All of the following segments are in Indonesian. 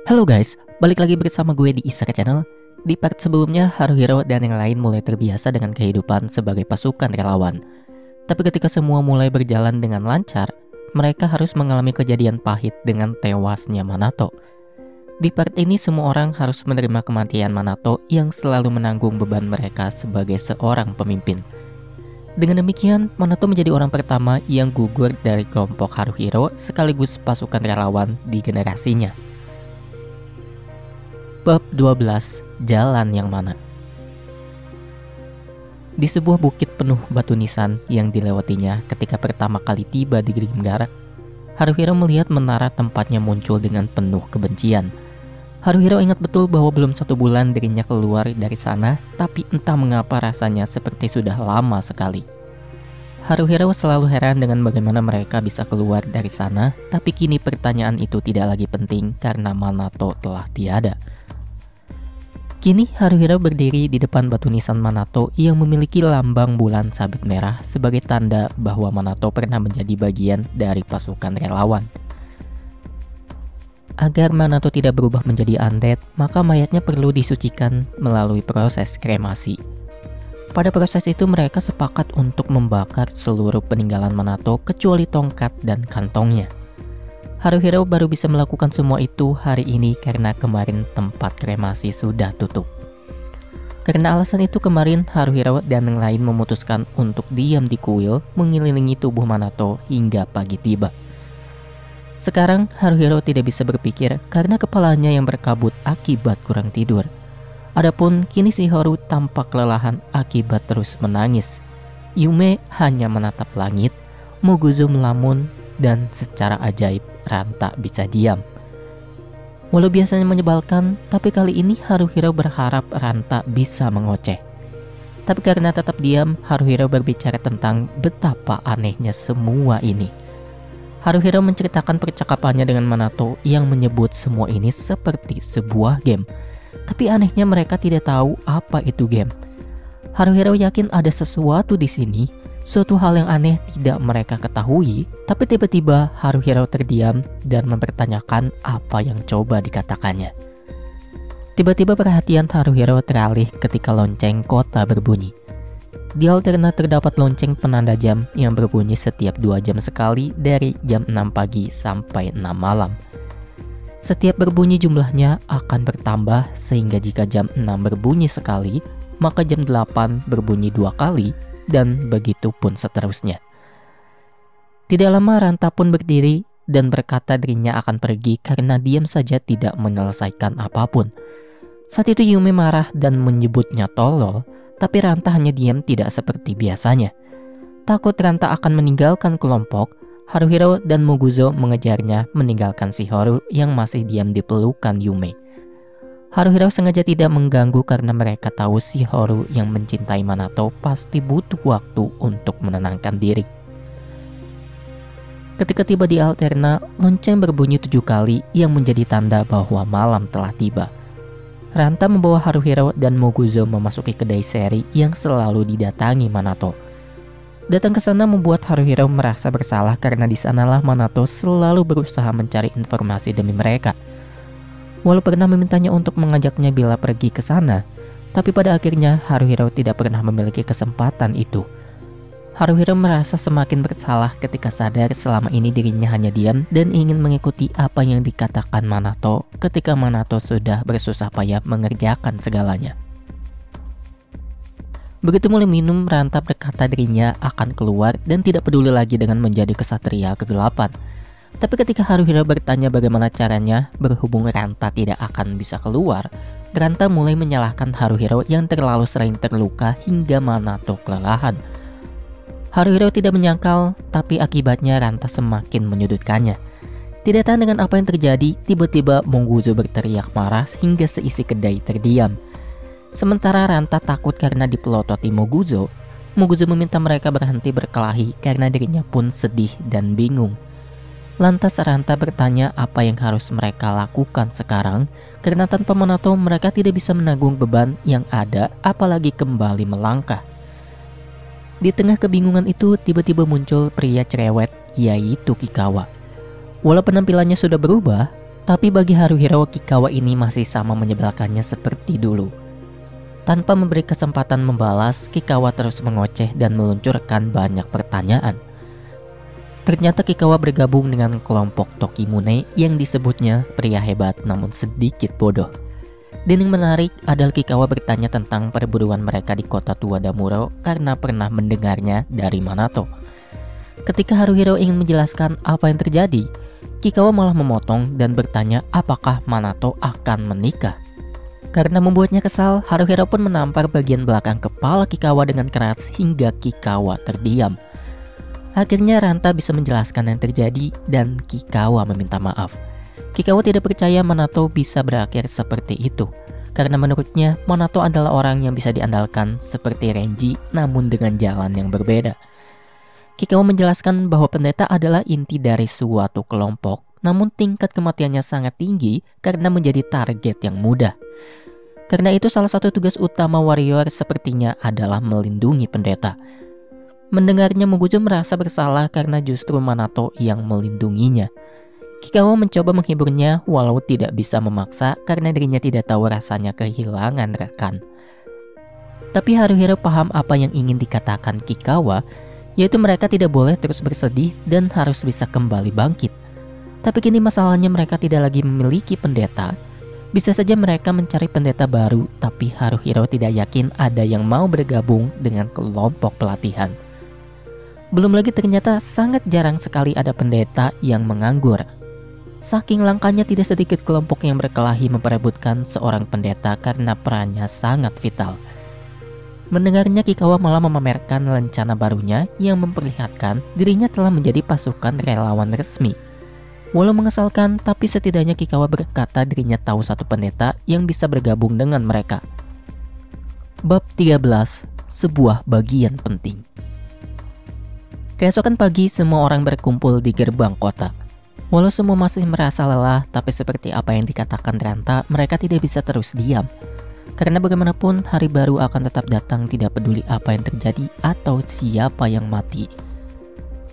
Halo guys, balik lagi bersama gue di Isara Channel. Di part sebelumnya, Haruhiro dan yang lain mulai terbiasa dengan kehidupan sebagai pasukan relawan. Tapi ketika semua mulai berjalan dengan lancar, mereka harus mengalami kejadian pahit dengan tewasnya Minato. Di part ini semua orang harus menerima kematian Minato yang selalu menanggung beban mereka sebagai seorang pemimpin. Dengan demikian, Minato menjadi orang pertama yang gugur dari kelompok Haruhiro sekaligus pasukan relawan di generasinya. Bab 12, Jalan yang mana? Di sebuah bukit penuh batu nisan yang dilewatinya ketika pertama kali tiba di Grimgar, Haruhiro melihat menara tempatnya muncul dengan penuh kebencian. Haruhiro ingat betul bahwa belum 1 bulan dirinya keluar dari sana, tapi entah mengapa rasanya seperti sudah lama sekali. Haruhiro selalu heran dengan bagaimana mereka bisa keluar dari sana, tapi kini pertanyaan itu tidak lagi penting karena Minato telah tiada. Kini Haruhiro berdiri di depan batu nisan Minato yang memiliki lambang bulan sabit merah sebagai tanda bahwa Minato pernah menjadi bagian dari pasukan relawan. Agar Minato tidak berubah menjadi undead, maka mayatnya perlu disucikan melalui proses kremasi. Pada proses itu mereka sepakat untuk membakar seluruh peninggalan Minato kecuali tongkat dan kantongnya. Haruhiro baru bisa melakukan semua itu hari ini karena kemarin tempat kremasi sudah tutup. Karena alasan itu kemarin Haruhiro dan yang lain memutuskan untuk diam di kuil mengelilingi tubuh Minato hingga pagi tiba. Sekarang Haruhiro tidak bisa berpikir karena kepalanya yang berkabut akibat kurang tidur. Adapun kini Shihoru tampak kelelahan akibat terus menangis. Yume hanya menatap langit, Moguzo melamun, dan secara ajaib Ranta bisa diam. Walau biasanya menyebalkan, tapi kali ini Haruhiro berharap Ranta bisa mengoceh. Tapi karena tetap diam, Haruhiro berbicara tentang betapa anehnya semua ini. Haruhiro menceritakan percakapannya dengan Minato yang menyebut semua ini seperti sebuah game. Tapi anehnya mereka tidak tahu apa itu game. Haruhiro yakin ada sesuatu di sini. Suatu hal yang aneh tidak mereka ketahui, tapi tiba-tiba Haruhiro terdiam dan mempertanyakan apa yang coba dikatakannya. Tiba-tiba perhatian Haruhiro teralih ketika lonceng kota berbunyi. Di Alterna terdapat lonceng penanda jam yang berbunyi setiap 2 jam sekali dari jam 6 pagi sampai 6 malam. Setiap berbunyi jumlahnya akan bertambah sehingga jika jam 6 berbunyi sekali, maka jam 8 berbunyi 2 kali, dan begitu pun seterusnya. Tidak lama Ranta pun berdiri dan berkata dirinya akan pergi karena diam saja tidak menyelesaikan apapun. Saat itu Yume marah dan menyebutnya tolol, tapi Ranta hanya diam tidak seperti biasanya. Takut Ranta akan meninggalkan kelompok, Haruhiro dan Moguzo mengejarnya meninggalkan Shihoru yang masih diam di pelukan Yume. Haruhiro sengaja tidak mengganggu karena mereka tahu Shihoru yang mencintai Minato pasti butuh waktu untuk menenangkan diri. Ketika tiba di Alterna, lonceng berbunyi 7 kali yang menjadi tanda bahwa malam telah tiba. Ranta membawa Haruhiro dan Moguzo memasuki kedai seri yang selalu didatangi Minato. Datang ke sana membuat Haruhiro merasa bersalah karena di sanalah Minato selalu berusaha mencari informasi demi mereka. Walau pernah memintanya untuk mengajaknya bila pergi ke sana, tapi pada akhirnya Haruhiro tidak pernah memiliki kesempatan itu. Haruhiro merasa semakin bersalah ketika sadar selama ini dirinya hanya diam dan ingin mengikuti apa yang dikatakan Minato ketika Minato sudah bersusah payah mengerjakan segalanya. Begitu mulai minum, Ranta berkata dirinya akan keluar dan tidak peduli lagi dengan menjadi kesatria kegelapan. Tapi ketika Haruhiro bertanya bagaimana caranya berhubung Ranta tidak akan bisa keluar, Ranta mulai menyalahkan Haruhiro yang terlalu sering terluka hingga Minato kelelahan. Haruhiro tidak menyangkal, tapi akibatnya Ranta semakin menyudutkannya. Tidak tahan dengan apa yang terjadi, tiba-tiba Moguzo berteriak marah hingga seisi kedai terdiam. Sementara Ranta takut karena dipelototi Moguzo, Moguzo meminta mereka berhenti berkelahi karena dirinya pun sedih dan bingung. Lantas Ranta bertanya apa yang harus mereka lakukan sekarang karena tanpa Minato mereka tidak bisa menanggung beban yang ada apalagi kembali melangkah. Di tengah kebingungan itu tiba-tiba muncul pria cerewet yaitu Kikawa. Walau penampilannya sudah berubah, Tapi bagi Haruhiro, Kikawa ini masih sama menyebalkannya seperti dulu. Tanpa memberi kesempatan membalas, Kikawa terus mengoceh dan meluncurkan banyak pertanyaan. Ternyata Kikawa bergabung dengan kelompok Tokimune yang disebutnya pria hebat namun sedikit bodoh. Dan yang menarik adalah Kikawa bertanya tentang perburuan mereka di kota tua Damuro karena pernah mendengarnya dari Manato. Ketika Haruhiro ingin menjelaskan apa yang terjadi, Kikawa malah memotong dan bertanya apakah Manato akan menikah. Karena membuatnya kesal, Haruhiro pun menampar bagian belakang kepala Kikawa dengan keras hingga Kikawa terdiam. Akhirnya Ranta bisa menjelaskan yang terjadi dan Kikawa meminta maaf. Kikawa tidak percaya Manato bisa berakhir seperti itu, karena menurutnya Manato adalah orang yang bisa diandalkan seperti Renji namun dengan jalan yang berbeda. Kikawa menjelaskan bahwa pendeta adalah inti dari suatu kelompok, namun tingkat kematiannya sangat tinggi karena menjadi target yang mudah. Karena itu salah satu tugas utama warrior sepertinya adalah melindungi pendeta. Mendengarnya, Mogujo merasa bersalah karena justru Manato yang melindunginya. Kikawa mencoba menghiburnya walau tidak bisa memaksa karena dirinya tidak tahu rasanya kehilangan rekan. Tapi Haruhiro paham apa yang ingin dikatakan Kikawa, yaitu mereka tidak boleh terus bersedih dan harus bisa kembali bangkit. Tapi kini masalahnya mereka tidak lagi memiliki pendeta. Bisa saja mereka mencari pendeta baru, tapi Haruhiro tidak yakin ada yang mau bergabung dengan kelompok pelatihan. Belum lagi ternyata sangat jarang sekali ada pendeta yang menganggur. Saking langkanya tidak sedikit kelompok yang berkelahi memperebutkan seorang pendeta karena perannya sangat vital. Mendengarnya, Kikawa malah memamerkan rencana barunya yang memperlihatkan dirinya telah menjadi pasukan relawan resmi. Walau mengesalkan, tapi setidaknya Kikawa berkata dirinya tahu satu pendeta yang bisa bergabung dengan mereka. Bab 13. Sebuah bagian penting. Keesokan pagi, semua orang berkumpul di gerbang kota. Walau semua masih merasa lelah, tapi seperti apa yang dikatakan Ranta, mereka tidak bisa terus diam. Karena bagaimanapun hari baru akan tetap datang, tidak peduli apa yang terjadi atau siapa yang mati.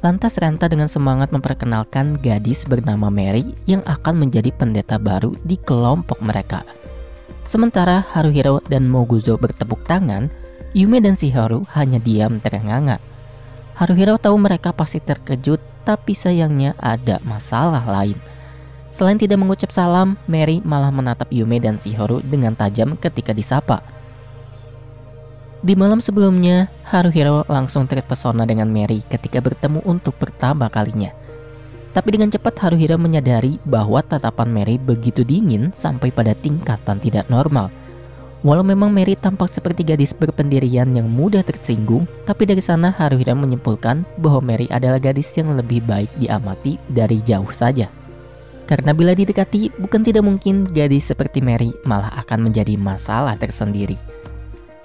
Lantas Ranta dengan semangat memperkenalkan gadis bernama Mary yang akan menjadi pendeta baru di kelompok mereka. Sementara Haruhiro dan Moguzo bertepuk tangan, Yume dan Shihoru hanya diam terenganga. Haruhiro tahu mereka pasti terkejut, tapi sayangnya ada masalah lain. Selain tidak mengucap salam, Mary malah menatap Yume dan Shihoru dengan tajam ketika disapa. Di malam sebelumnya, Haruhiro langsung terpesona dengan Mary ketika bertemu untuk pertama kalinya. Tapi dengan cepat Haruhiro menyadari bahwa tatapan Mary begitu dingin sampai pada tingkatan tidak normal. Walau memang Mary tampak seperti gadis berpendirian yang mudah tersinggung, tapi dari sana Haruhiro menyimpulkan bahwa Mary adalah gadis yang lebih baik diamati dari jauh saja. Karena bila didekati, bukan tidak mungkin gadis seperti Mary malah akan menjadi masalah tersendiri.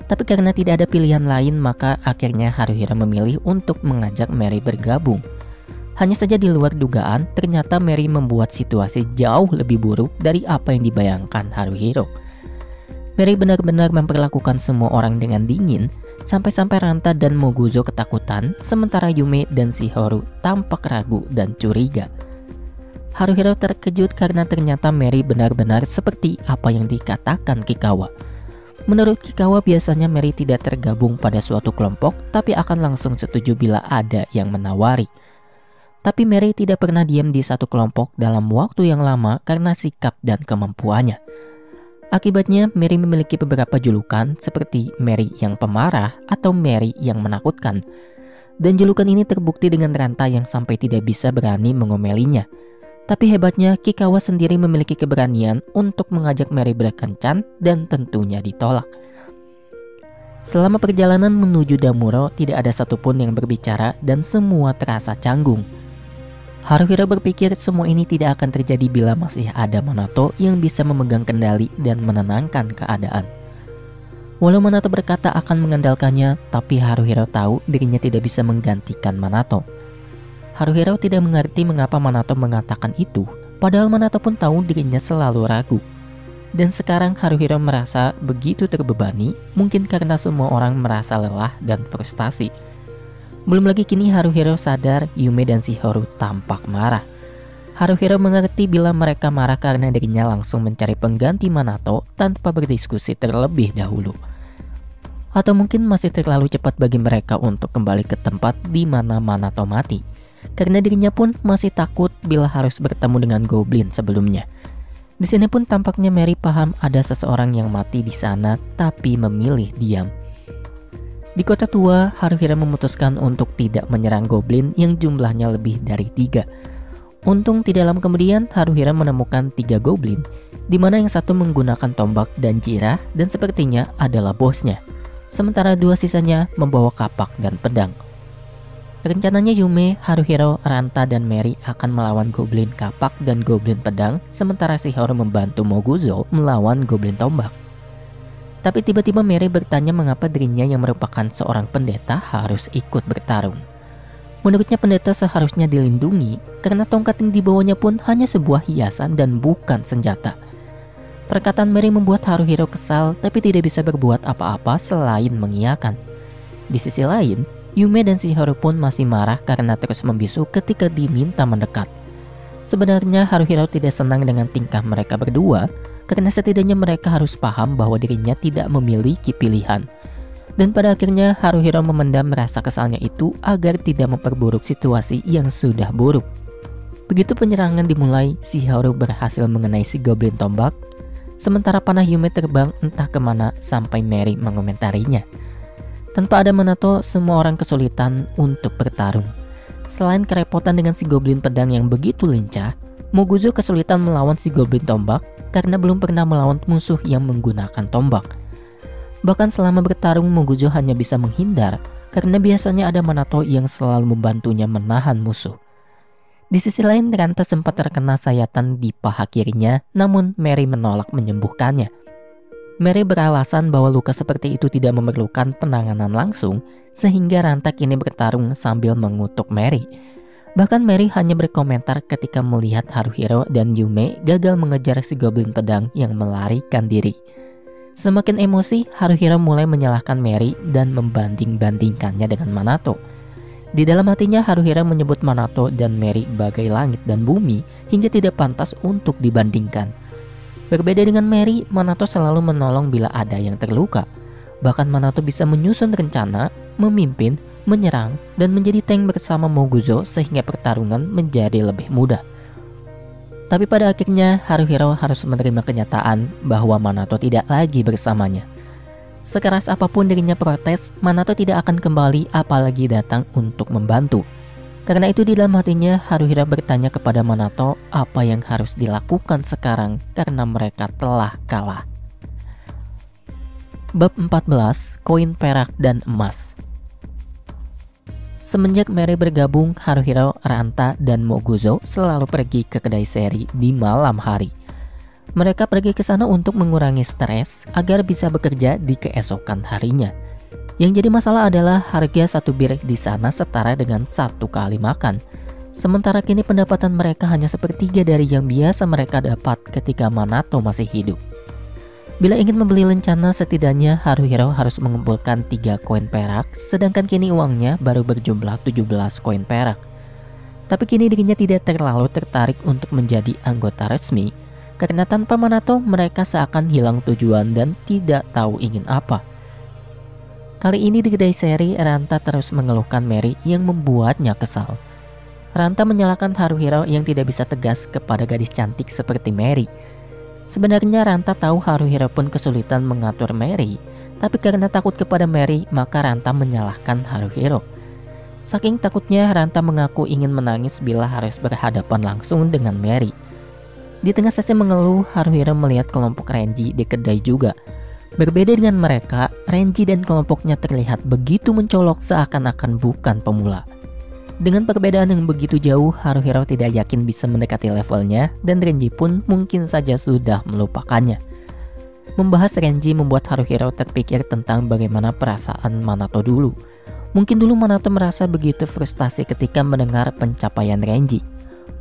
Tapi karena tidak ada pilihan lain, maka akhirnya Haruhiro memilih untuk mengajak Mary bergabung. Hanya saja di luar dugaan, ternyata Mary membuat situasi jauh lebih buruk dari apa yang dibayangkan Haruhiro. Mary benar-benar memperlakukan semua orang dengan dingin, sampai-sampai Ranta dan Moguzo ketakutan, sementara Yume dan Shihoru tampak ragu dan curiga. Haruhiro terkejut karena ternyata Mary benar-benar seperti apa yang dikatakan Kikawa. Menurut Kikawa, biasanya Mary tidak tergabung pada suatu kelompok, tapi akan langsung setuju bila ada yang menawari. Tapi Mary tidak pernah diam di satu kelompok dalam waktu yang lama karena sikap dan kemampuannya. Akibatnya, Mary memiliki beberapa julukan seperti Mary yang pemarah atau Mary yang menakutkan. Dan julukan ini terbukti dengan Ranta yang sampai tidak bisa berani mengomelinya. Tapi hebatnya, Kikawa sendiri memiliki keberanian untuk mengajak Mary berkencan dan tentunya ditolak. Selama perjalanan menuju Damuro, tidak ada satupun yang berbicara dan semua terasa canggung. Haruhiro berpikir semua ini tidak akan terjadi bila masih ada Manato yang bisa memegang kendali dan menenangkan keadaan. Walau Manato berkata akan mengandalkannya, tapi Haruhiro tahu dirinya tidak bisa menggantikan Manato. Haruhiro tidak mengerti mengapa Manato mengatakan itu, padahal Manato pun tahu dirinya selalu ragu. Dan sekarang Haruhiro merasa begitu terbebani, mungkin karena semua orang merasa lelah dan frustasi. Belum lagi kini Haruhiro sadar Yume dan Shihoru tampak marah. Haruhiro mengerti bila mereka marah karena dirinya langsung mencari pengganti Manato tanpa berdiskusi terlebih dahulu. Atau mungkin masih terlalu cepat bagi mereka untuk kembali ke tempat di mana Manato mati, karena dirinya pun masih takut bila harus bertemu dengan goblin sebelumnya. Di sini pun tampaknya Mary paham ada seseorang yang mati di sana tapi memilih diam. Di kota tua, Haruhiro memutuskan untuk tidak menyerang goblin yang jumlahnya lebih dari 3. Untung tidak lama kemudian Haruhiro menemukan 3 goblin, di mana yang satu menggunakan tombak dan jirah dan sepertinya adalah bosnya. Sementara 2 sisanya membawa kapak dan pedang. Rencananya Yume, Haruhiro, Ranta, dan Mary akan melawan goblin kapak dan goblin pedang, sementara Shihiro membantu Moguzo melawan goblin tombak. Tapi tiba-tiba Mary bertanya mengapa dirinya yang merupakan seorang pendeta harus ikut bertarung. Menurutnya pendeta seharusnya dilindungi karena tongkat yang dibawanya pun hanya sebuah hiasan dan bukan senjata. Perkataan Mary membuat Haruhiro kesal tapi tidak bisa berbuat apa-apa selain mengiyakan. Di sisi lain, Yume dan Shihiro pun masih marah karena terus membisu ketika diminta mendekat. Sebenarnya Haruhiro tidak senang dengan tingkah mereka berdua karena setidaknya mereka harus paham bahwa dirinya tidak memiliki pilihan. Dan pada akhirnya Haruhiro memendam rasa kesalnya itu agar tidak memperburuk situasi yang sudah buruk. Begitu penyerangan dimulai, Shihiro berhasil mengenai si goblin tombak, sementara panah Yume terbang entah kemana sampai Mary mengomentarinya. Tanpa ada Manato, semua orang kesulitan untuk bertarung. Selain kerepotan dengan si goblin pedang yang begitu lincah, Moguzo kesulitan melawan si goblin tombak karena belum pernah melawan musuh yang menggunakan tombak. Bahkan selama bertarung, Moguzo hanya bisa menghindar karena biasanya ada Manato yang selalu membantunya menahan musuh. Di sisi lain, Ranta sempat terkena sayatan di paha kirinya, namun Mary menolak menyembuhkannya. Mary beralasan bahwa luka seperti itu tidak memerlukan penanganan langsung, sehingga Ranta kini bertarung sambil mengutuk Mary. Bahkan Mary hanya berkomentar ketika melihat Haruhiro dan Yume gagal mengejar si goblin pedang yang melarikan diri. Semakin emosi, Haruhiro mulai menyalahkan Mary dan membanding-bandingkannya dengan Manato. Di dalam hatinya, Haruhiro menyebut Manato dan Mary bagai langit dan bumi hingga tidak pantas untuk dibandingkan. Berbeda dengan Mary, Manato selalu menolong bila ada yang terluka. Bahkan Manato bisa menyusun rencana, memimpin, menyerang, dan menjadi tank bersama Moguzo sehingga pertarungan menjadi lebih mudah. Tapi pada akhirnya Haruhiro harus menerima kenyataan bahwa Manato tidak lagi bersamanya. Sekeras apapun dirinya protes, Manato tidak akan kembali apalagi datang untuk membantu. Karena itu di dalam hatinya Haruhiro bertanya kepada Manato apa yang harus dilakukan sekarang karena mereka telah kalah. Bab 14, Koin Perak dan Emas. Semenjak Mary bergabung, Haruhiro, Ranta, dan Moguzo selalu pergi ke kedai seri di malam hari. Mereka pergi ke sana untuk mengurangi stres agar bisa bekerja di keesokan harinya. Yang jadi masalah adalah harga satu bir di sana setara dengan 1 kali makan. Sementara kini pendapatan mereka hanya sepertiga dari yang biasa mereka dapat ketika Manato masih hidup. Bila ingin membeli lencana, setidaknya Haruhiro harus mengumpulkan 3 koin perak, sedangkan kini uangnya baru berjumlah 17 koin perak. Tapi kini dirinya tidak terlalu tertarik untuk menjadi anggota resmi, karena tanpa Manato mereka seakan hilang tujuan dan tidak tahu ingin apa. Kali ini di kedai seri, Ranta terus mengeluhkan Mary yang membuatnya kesal. Ranta menyalahkan Haruhiro yang tidak bisa tegas kepada gadis cantik seperti Mary. Sebenarnya Ranta tahu Haruhiro pun kesulitan mengatur Mary, tapi karena takut kepada Mary, maka Ranta menyalahkan Haruhiro. Saking takutnya, Ranta mengaku ingin menangis bila harus berhadapan langsung dengan Mary. Di tengah sesi mengeluh, Haruhiro melihat kelompok Renji di kedai juga. Berbeda dengan mereka, Renji dan kelompoknya terlihat begitu mencolok seakan-akan bukan pemula. Dengan perbedaan yang begitu jauh, Haruhiro tidak yakin bisa mendekati levelnya dan Renji pun mungkin saja sudah melupakannya. Membahas Renji membuat Haruhiro terpikir tentang bagaimana perasaan Manato dulu. Mungkin dulu Manato merasa begitu frustasi ketika mendengar pencapaian Renji.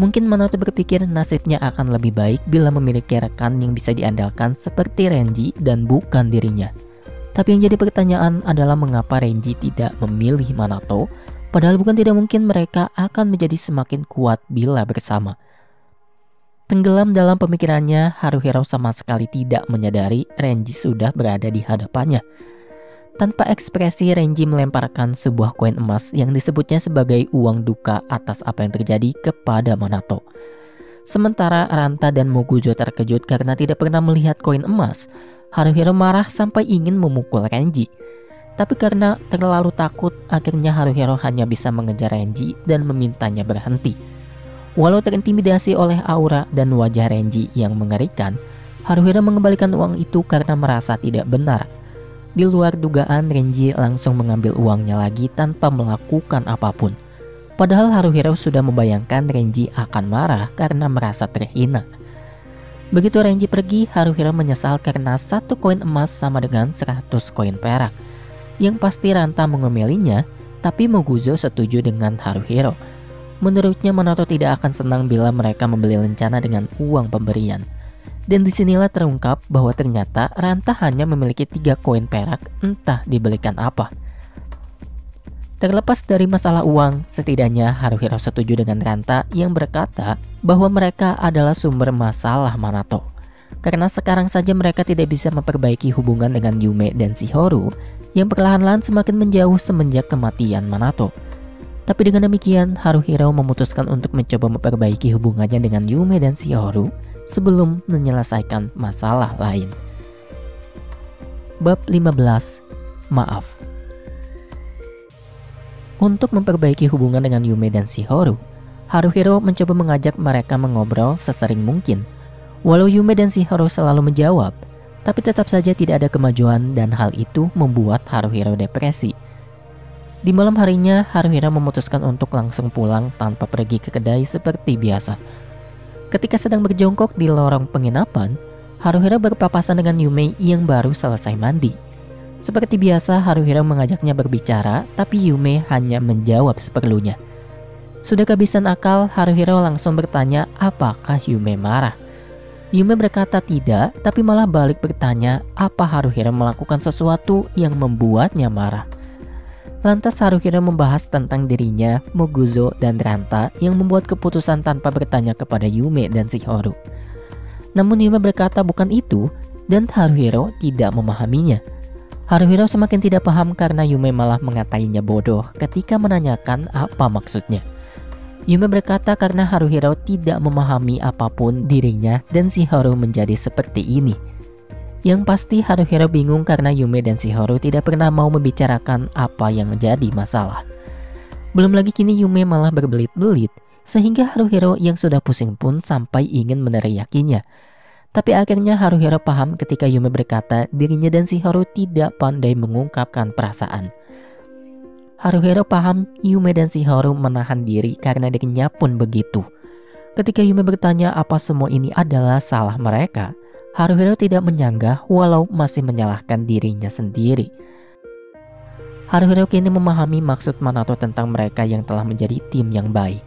Mungkin Manato berpikir nasibnya akan lebih baik bila memiliki rekan yang bisa diandalkan seperti Renji dan bukan dirinya. Tapi yang jadi pertanyaan adalah mengapa Renji tidak memilih Manato, padahal bukan tidak mungkin mereka akan menjadi semakin kuat bila bersama. Tenggelam dalam pemikirannya, Haruhiro sama sekali tidak menyadari Renji sudah berada di hadapannya. Tanpa ekspresi, Renji melemparkan sebuah koin emas yang disebutnya sebagai uang duka atas apa yang terjadi kepada Minato. Sementara Ranta dan Mogujo terkejut karena tidak pernah melihat koin emas, Haruhiro marah sampai ingin memukul Renji. Tapi karena terlalu takut, akhirnya Haruhiro hanya bisa mengejar Renji dan memintanya berhenti. Walau terintimidasi oleh aura dan wajah Renji yang mengerikan, Haruhiro mengembalikan uang itu karena merasa tidak benar. Di luar dugaan, Renji langsung mengambil uangnya lagi tanpa melakukan apapun. Padahal Haruhiro sudah membayangkan Renji akan marah karena merasa terhina. Begitu Renji pergi, Haruhiro menyesal karena satu koin emas sama dengan 100 koin perak. Yang pasti Ranta mengomelinya, tapi Moguzo setuju dengan Haruhiro. Menurutnya Minato tidak akan senang bila mereka membeli lencana dengan uang pemberian. Dan disinilah terungkap bahwa ternyata Ranta hanya memiliki 3 koin perak, entah dibelikan apa. Terlepas dari masalah uang, setidaknya Haruhiro setuju dengan Ranta yang berkata bahwa mereka adalah sumber masalah Minato. Karena sekarang saja mereka tidak bisa memperbaiki hubungan dengan Yume dan Shihoru yang perlahan-lahan semakin menjauh semenjak kematian Minato. Tapi dengan demikian, Haruhiro memutuskan untuk mencoba memperbaiki hubungannya dengan Yume dan Shihoru sebelum menyelesaikan masalah lain. Bab 15. Maaf. Untuk memperbaiki hubungan dengan Yume dan Shihoru, Haruhiro mencoba mengajak mereka mengobrol sesering mungkin. Walau Yume dan Shihoru selalu menjawab, tapi tetap saja tidak ada kemajuan dan hal itu membuat Haruhiro depresi. Di malam harinya, Haruhiro memutuskan untuk langsung pulang tanpa pergi ke kedai seperti biasa. Ketika sedang berjongkok di lorong penginapan, Haruhiro berpapasan dengan Yume yang baru selesai mandi. Seperti biasa, Haruhiro mengajaknya berbicara, tapi Yume hanya menjawab seperlunya. Sudah kehabisan akal, Haruhiro langsung bertanya apakah Yume marah. Yume berkata tidak, tapi malah balik bertanya apa Haruhiro melakukan sesuatu yang membuatnya marah. Lantas Haruhiro membahas tentang dirinya, Moguzo, dan Ranta yang membuat keputusan tanpa bertanya kepada Yume dan Shihoru. Namun Yume berkata bukan itu, dan Haruhiro tidak memahaminya. Haruhiro semakin tidak paham karena Yume malah mengatainya bodoh ketika menanyakan apa maksudnya. Yume berkata karena Haruhiro tidak memahami apapun dirinya dan Shihoru menjadi seperti ini. Yang pasti Haruhiro bingung karena Yume dan Shihoru tidak pernah mau membicarakan apa yang menjadi masalah. Belum lagi kini Yume malah berbelit-belit, sehingga Haruhiro yang sudah pusing pun sampai ingin meneriakinya. Tapi akhirnya Haruhiro paham ketika Yume berkata dirinya dan Shihoru tidak pandai mengungkapkan perasaan. Haruhiro paham Yume dan Shihoru menahan diri karena dirinya pun begitu. Ketika Yume bertanya apa semua ini adalah salah mereka, Haruhiro tidak menyanggah walau masih menyalahkan dirinya sendiri. Haruhiro kini memahami maksud Minato tentang mereka yang telah menjadi tim yang baik.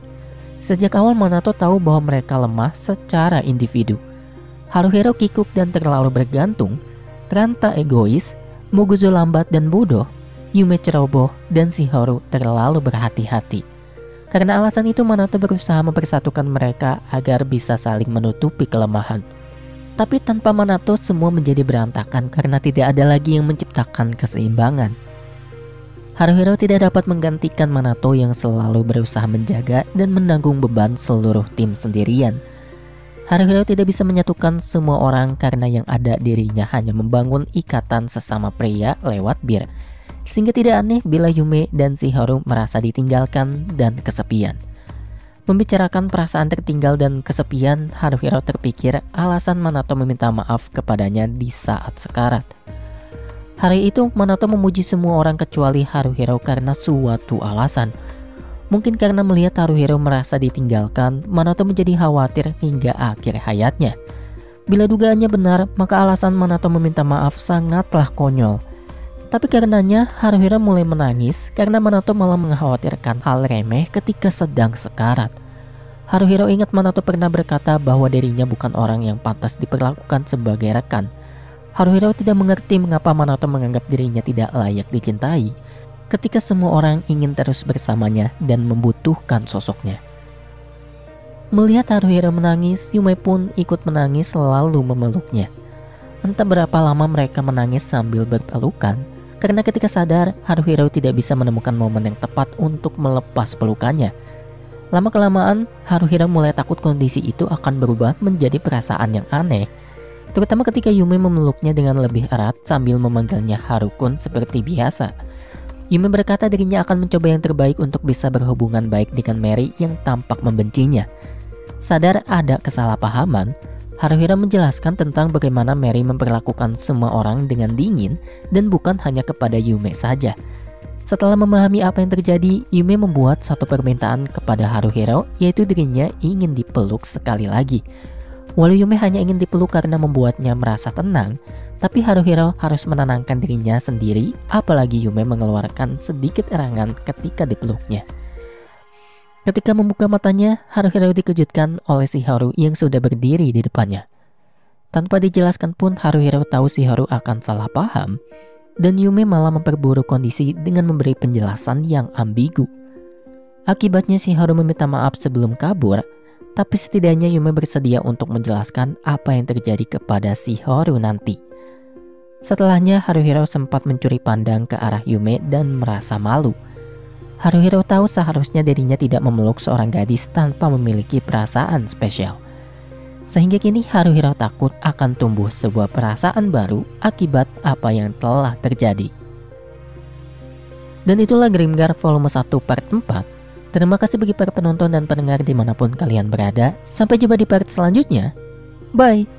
Sejak awal Minato tahu bahwa mereka lemah secara individu. Haruhiro kikuk dan terlalu bergantung, Ranta egois, Moguzo lambat dan bodoh, Yume ceroboh, dan Shihoru terlalu berhati-hati. Karena alasan itu Minato berusaha mempersatukan mereka agar bisa saling menutupi kelemahan. Tapi tanpa Minato semua menjadi berantakan karena tidak ada lagi yang menciptakan keseimbangan. Haruhiro tidak dapat menggantikan Minato yang selalu berusaha menjaga dan menanggung beban seluruh tim sendirian. Haruhiro tidak bisa menyatukan semua orang karena yang ada dirinya hanya membangun ikatan sesama pria lewat bir. Sehingga tidak aneh bila Yume dan Shihoru merasa ditinggalkan dan kesepian. Membicarakan perasaan tertinggal dan kesepian, Haruhiro terpikir alasan Minato meminta maaf kepadanya di saat sekarat. Hari itu Minato memuji semua orang kecuali Haruhiro karena suatu alasan. Mungkin karena melihat Haruhiro merasa ditinggalkan, Minato menjadi khawatir hingga akhir hayatnya. Bila dugaannya benar, maka alasan Minato meminta maaf sangatlah konyol. Tapi karenanya Haruhiro mulai menangis karena Minato malah mengkhawatirkan hal remeh ketika sedang sekarat. Haruhiro ingat Minato pernah berkata bahwa dirinya bukan orang yang pantas diperlakukan sebagai rekan. Haruhiro tidak mengerti mengapa Minato menganggap dirinya tidak layak dicintai ketika semua orang ingin terus bersamanya dan membutuhkan sosoknya. Melihat Haruhiro menangis, Yume pun ikut menangis lalu memeluknya. Entah berapa lama mereka menangis sambil berpelukan, karena ketika sadar, Haruhiro tidak bisa menemukan momen yang tepat untuk melepas pelukannya. Lama-kelamaan, Haruhiro mulai takut kondisi itu akan berubah menjadi perasaan yang aneh. Terutama ketika Yume memeluknya dengan lebih erat sambil memanggilnya Harukun seperti biasa. Yume berkata dirinya akan mencoba yang terbaik untuk bisa berhubungan baik dengan Mary yang tampak membencinya. Sadar ada kesalahpahaman, Haruhiro menjelaskan tentang bagaimana Mary memperlakukan semua orang dengan dingin dan bukan hanya kepada Yume saja. Setelah memahami apa yang terjadi, Yume membuat satu permintaan kepada Haruhiro, yaitu dirinya ingin dipeluk sekali lagi. Walau Yume hanya ingin dipeluk karena membuatnya merasa tenang, tapi Haruhiro harus menenangkan dirinya sendiri, apalagi Yume mengeluarkan sedikit erangan ketika dipeluknya. Ketika membuka matanya, Haruhiro dikejutkan oleh Shiharu yang sudah berdiri di depannya. Tanpa dijelaskan pun, Haruhiro tahu Shiharu akan salah paham, dan Yume malah memperburuk kondisi dengan memberi penjelasan yang ambigu. Akibatnya Shiharu meminta maaf sebelum kabur, tapi setidaknya Yume bersedia untuk menjelaskan apa yang terjadi kepada Shiharu nanti. Setelahnya, Haruhiro sempat mencuri pandang ke arah Yume dan merasa malu. Haruhiro tahu seharusnya dirinya tidak memeluk seorang gadis tanpa memiliki perasaan spesial. Sehingga kini Haruhiro takut akan tumbuh sebuah perasaan baru akibat apa yang telah terjadi. Dan itulah Grimgar volume 1 part 4. Terima kasih bagi para penonton dan pendengar dimanapun kalian berada. Sampai jumpa di part selanjutnya. Bye!